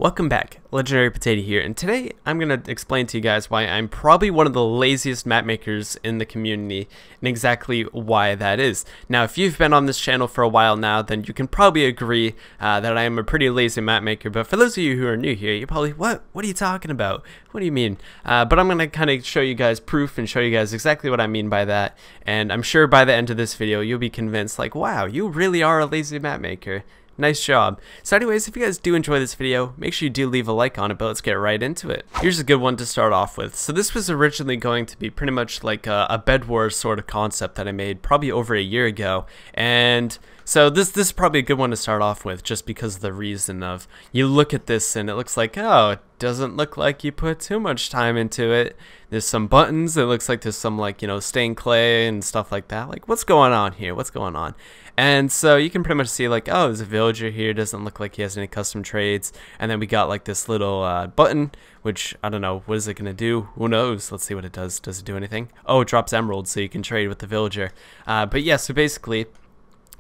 Welcome back, Legendary Potato here, and today I'm going to explain to you guys why I'm probably one of the laziest map makers in the community, and exactly why that is. Now, if you've been on this channel for a while now, then you can probably agree that I am a pretty lazy map maker, but for those of you who are new here, you're probably, what are you talking about? What do you mean? But I'm going to kind of show you guys proof and show you guys exactly what I mean by that, and I'm sure by the end of this video, you'll be convinced, like, wow, you really are a lazy map maker. Nice job. So anyways, if you guys do enjoy this video, make sure you do leave a like on it, but let's get right into it. Here's a good one to start off with. So this was originally going to be pretty much like a Bed Wars sort of concept that I made probably over a year ago, and so this is probably a good one to start off with, just because of the reason of, you look at this and it looks like, oh, it doesn't look like you put too much time into it. There's some buttons, it looks like there's some, like, you know, stained clay and stuff like that. Like, what's going on here? What's going on? And so you can pretty much see, like, oh, there's a villager here, doesn't look like he has any custom trades. And then we got like this little button, which I don't know, what is it gonna do? Who knows? Let's see what it does. Does it do anything? Oh, it drops emeralds so you can trade with the villager. But yeah, so basically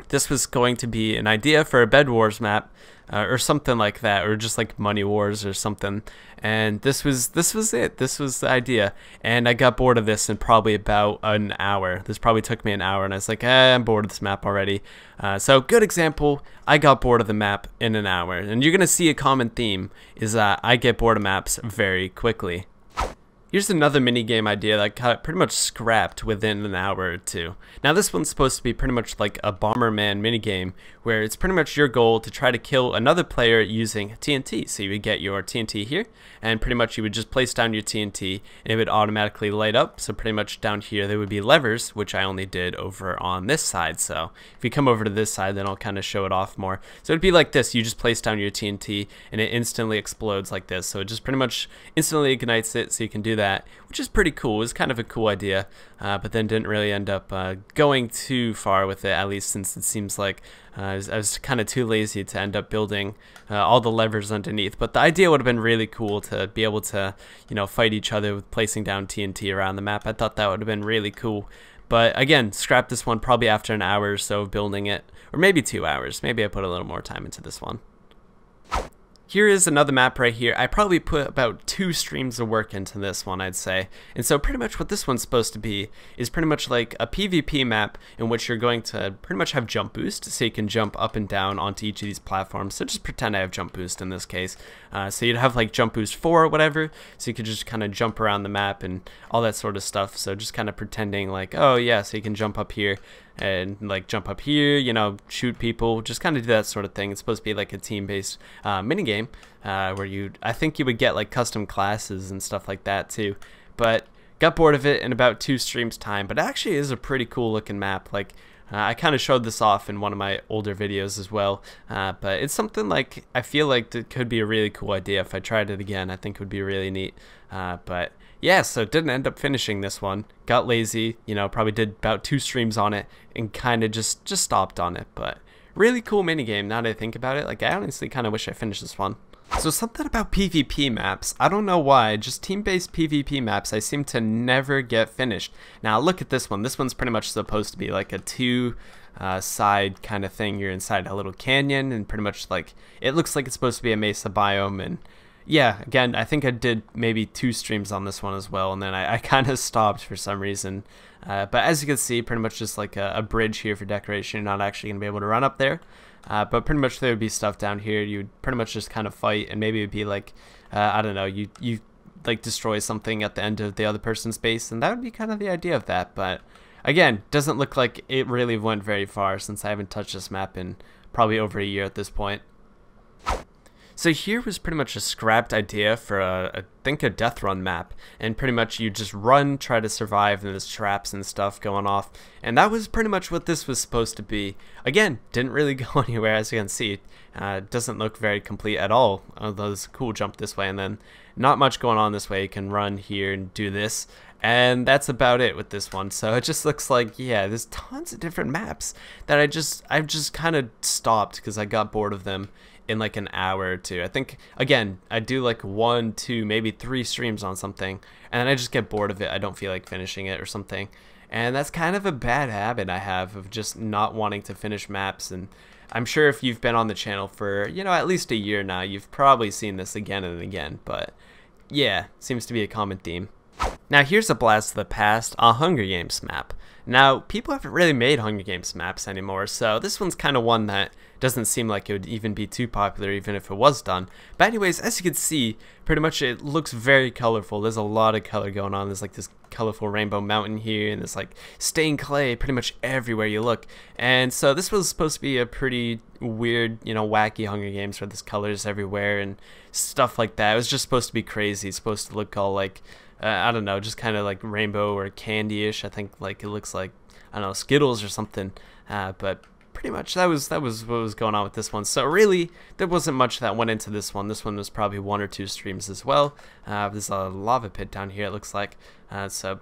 this was going to be an idea for a Bed Wars map, or something like that, or just like Money Wars or something. And this was it. This was the idea. And I got bored of this in probably about an hour. This probably took me an hour, and I was like, I'm bored of this map already. So good example, I got bored of the map in an hour. And you're gonna see a common theme is that I get bored of maps very quickly. Here's another minigame idea that got pretty much scrapped within an hour or two. Now this one's supposed to be pretty much like a Bomberman minigame, where it's pretty much your goal to try to kill another player using TNT. So you would get your TNT here, and pretty much you would just place down your TNT, and it would automatically light up. So pretty much down here there would be levers, which I only did over on this side. So if you come over to this side, then I'll kind of show it off more. So it'd be like this, you just place down your TNT, and it instantly explodes like this. So it just pretty much instantly ignites it, so you can do that, which is pretty cool. It was kind of a cool idea, but then didn't really end up going too far with it, at least since it seems like I was kind of too lazy to end up building all the levers underneath. But the idea would have been really cool to be able to, you know, fight each other with placing down TNT around the map. I thought that would have been really cool. But again, scrap this one probably after an hour or so of building it, or maybe 2 hours. Maybe I put a little more time into this one. Here is another map right here. I probably put about 2 streams of work into this one, I'd say. And so pretty much what this one's supposed to be is pretty much like a PvP map in which you're going to pretty much have jump boost, so you can jump up and down onto each of these platforms. So just pretend I have jump boost in this case. So you'd have like jump boost 4 or whatever, so you could just kind of jump around the map and all that sort of stuff. So just kind of pretending like, oh yeah, so you can jump up here and like jump up here, you know, shoot people, just kind of do that sort of thing. It's supposed to be like a team-based minigame where I think you would get like custom classes and stuff like that too. But got bored of it in about 2 streams time. But it actually is a pretty cool looking map. Like I kind of showed this off in one of my older videos as well, but it's something like I feel like it could be a really cool idea. If I tried it again, I think it would be really neat. But yeah, so didn't end up finishing this one. Got lazy, you know, probably did about 2 streams on it and kind of just stopped on it. But really cool minigame now that I think about it. Like, I honestly kind of wish I finished this one. So something about PvP maps, I don't know why, just team-based PvP maps I seem to never get finished. Now look at this one. This one's pretty much supposed to be like a 2 side kind of thing. You're inside a little canyon, and pretty much like it looks like it's supposed to be a mesa biome. And yeah, again, I think I did maybe 2 streams on this one as well, and then I kind of stopped for some reason. But as you can see, pretty much just like a bridge here for decoration. You're not actually going to be able to run up there. But pretty much there would be stuff down here. You'd pretty much just kind of fight, and maybe it'd be like, I don't know, you like destroy something at the end of the other person's base, and that would be kind of the idea of that. But again, doesn't look like it really went very far, since I haven't touched this map in probably over a year at this point. So here was pretty much a scrapped idea for I think a death run map, and pretty much you just run, try to survive, and there's traps and stuff going off, and that was pretty much what this was supposed to be. Again, didn't really go anywhere, as you can see. It doesn't look very complete at all. Although it's a cool jump this way, and then not much going on this way. You can run here and do this, and that's about it with this one. So it just looks like, yeah, there's tons of different maps that I've just kind of stopped because I got bored of them in like an hour or 2. I think, again, I do like 1, 2, maybe 3 streams on something, and then I just get bored of it. I don't feel like finishing it or something, and that's kind of a bad habit I have of just not wanting to finish maps. And I'm sure if you've been on the channel for, you know, at least a year now, you've probably seen this again and again, but yeah, seems to be a common theme. Now here's a blast of the past, a Hunger Games map. Now, people haven't really made Hunger Games maps anymore, so this one's kind of one that doesn't seem like it would even be too popular even if it was done. But anyways, as you can see, pretty much it looks very colorful. There's a lot of color going on. There's like this colorful rainbow mountain here, and there's like stained clay pretty much everywhere you look. And so this was supposed to be a pretty weird, you know, wacky Hunger Games where there's colors everywhere and stuff like that. It was just supposed to be crazy. It's supposed to look all like I don't know, just kind of like rainbow or candy-ish. I think like it looks like, I don't know, Skittles or something. But pretty much that was what was going on with this one. So really, there wasn't much that went into this one. This one was probably 1 or 2 streams as well. There's a lava pit down here, it looks like. So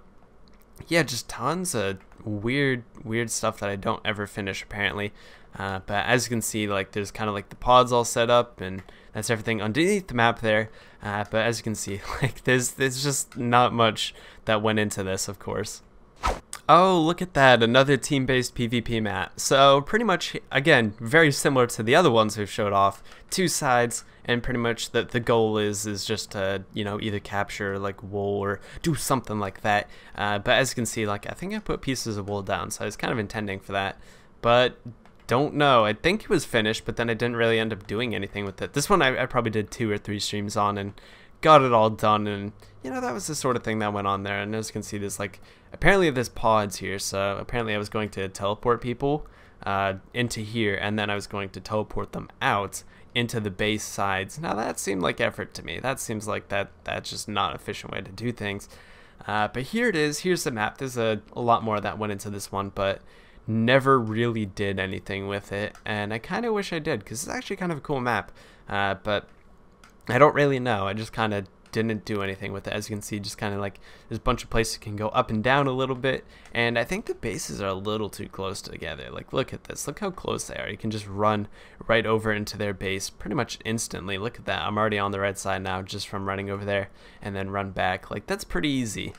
yeah, just tons of weird stuff that I don't ever finish apparently. But as you can see, like there's kind of like the pods all set up, and that's everything underneath the map there. But as you can see, like there's just not much that went into this, of course. Oh, look at that, another team-based PvP map. So pretty much, again, very similar to the other ones we've showed off. 2 sides, and pretty much the goal is just to, you know, either capture like wool or do something like that. But as you can see, like I think I put pieces of wool down, so I was kind of intending for that. But don't know. I think it was finished, but then I didn't really end up doing anything with it. This one I probably did 2 or 3 streams on and got it all done, and you know, that was the sort of thing that went on there. And as you can see, there's like apparently there's pods here, so apparently I was going to teleport people into here, and then I was going to teleport them out into the base sides. Now that seemed like effort to me. That seems like that's just not an efficient way to do things. But here it is. Here's the map. There's a lot more that went into this one, but never really did anything with it, and I kind of wish I did, because it's actually kind of a cool map. But I don't really know. I just kind of didn't do anything with it. As you can see, just kind of like there's a bunch of places you can go up and down a little bit, and I think the bases are a little too close together. Like look at this, look how close they are. You can just run right over into their base pretty much instantly. Look at that, I'm already on the red side now just from running over there and then run back. Like that's pretty easy,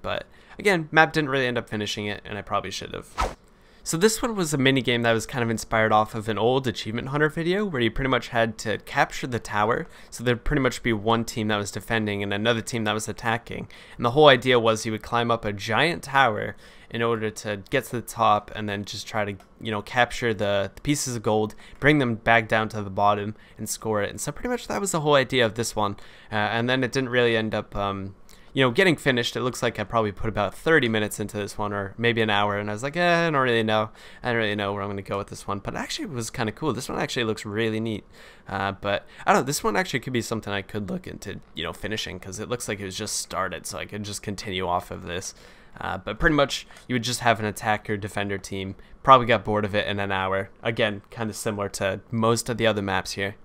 but again, map didn't really end up finishing it, and I probably should have. So this one was a mini game that was kind of inspired off of an old Achievement Hunter video where you pretty much had to capture the tower. So there'd pretty much be one team that was defending and another team that was attacking. And the whole idea was you would climb up a giant tower in order to get to the top and then just try to, you know, capture the pieces of gold, bring them back down to the bottom and score it. And so pretty much that was the whole idea of this one. And then it didn't really end up you know, getting finished. It looks like I probably put about 30 minutes into this one, or maybe an hour, and I was like, I don't really know. I don't really know where I'm going to go with this one, but actually it was kind of cool. This one actually looks really neat. But I don't know, this one actually could be something I could look into, you know, finishing, because it looks like it was just started, so I could just continue off of this. But pretty much you would just have an attacker defender team. Probably got bored of it in an hour. Again, kind of similar to most of the other maps here.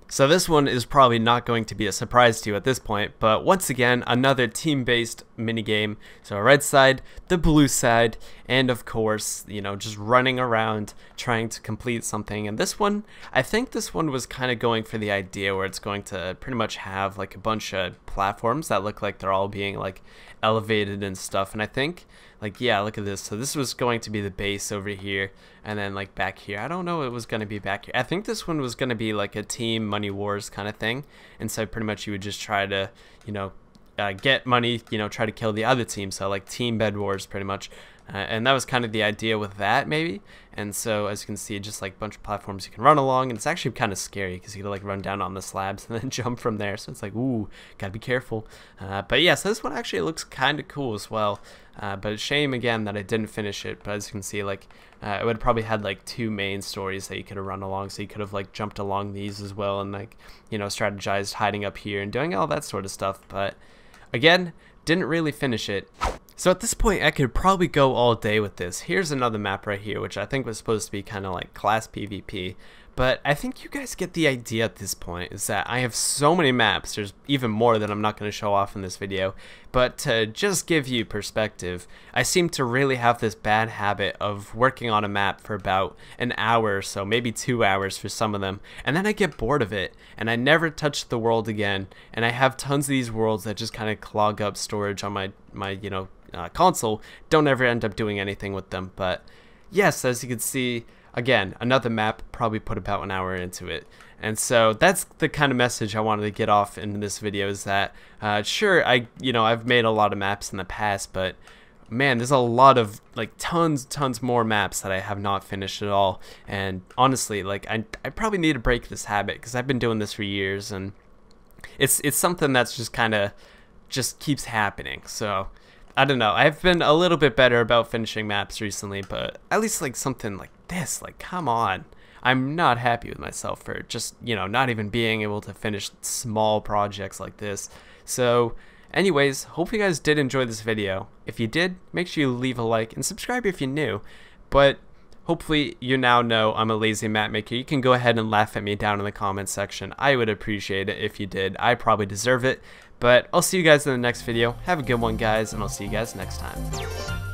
So this one is probably not going to be a surprise to you at this point, but once again, another team-based minigame. So a red side, the blue side, and of course, you know, just running around trying to complete something. And this one, I think this one was kind of going for the idea where it's going to pretty much have like a bunch of platforms that look like they're all being like elevated and stuff. And I think, like, yeah, look at this. So this was going to be the base over here, and then like back here, I don't know what it was going to be back here. I think this one was going to be like a team money wars kind of thing, and so pretty much you would just try to, you know, get money, you know, try to kill the other team. So like team bed wars pretty much. And that was kind of the idea with that, maybe. And so as you can see, just like a bunch of platforms you can run along, and it's actually kind of scary because you can like run down on the slabs and then jump from there. So it's like, ooh, gotta be careful. But yeah, so this one actually looks kind of cool as well. But it's a shame again that I didn't finish it. But as you can see, like it would have probably had like 2 main stories that you could have run along. So you could have like jumped along these as well, and like, you know, strategized hiding up here and doing all that sort of stuff. But again, didn't really finish it. So at this point, I could probably go all day with this. Here's another map right here, which I think was supposed to be kind of like class PvP. But I think you guys get the idea at this point, is that I have so many maps. There's even more that I'm not going to show off in this video. But to just give you perspective, I seem to really have this bad habit of working on a map for about an hour or so, maybe 2 hours for some of them. And then I get bored of it, and I never touch the world again. And I have tons of these worlds that just kind of clog up storage on my you know, console. Don't ever end up doing anything with them. But yes, as you can see, again, another map, probably put about an hour into it. And so that's the kind of message I wanted to get off in this video, is that sure, I've made a lot of maps in the past, but man, there's a lot of like tons more maps that I have not finished at all. And honestly, like I probably need to break this habit, because I've been doing this for years, and it's something that's just kind of just keeps happening. So I don't know, I've been a little bit better about finishing maps recently, but at least like something like this, like come on. I'm not happy with myself for just, not even being able to finish small projects like this. So anyways, hope you guys did enjoy this video. If you did, make sure you leave a like and subscribe if you're new. But hopefully you now know I'm a lazy map maker. You can go ahead and laugh at me down in the comments section. I would appreciate it if you did. I probably deserve it. But I'll see you guys in the next video. Have a good one, guys, and I'll see you guys next time.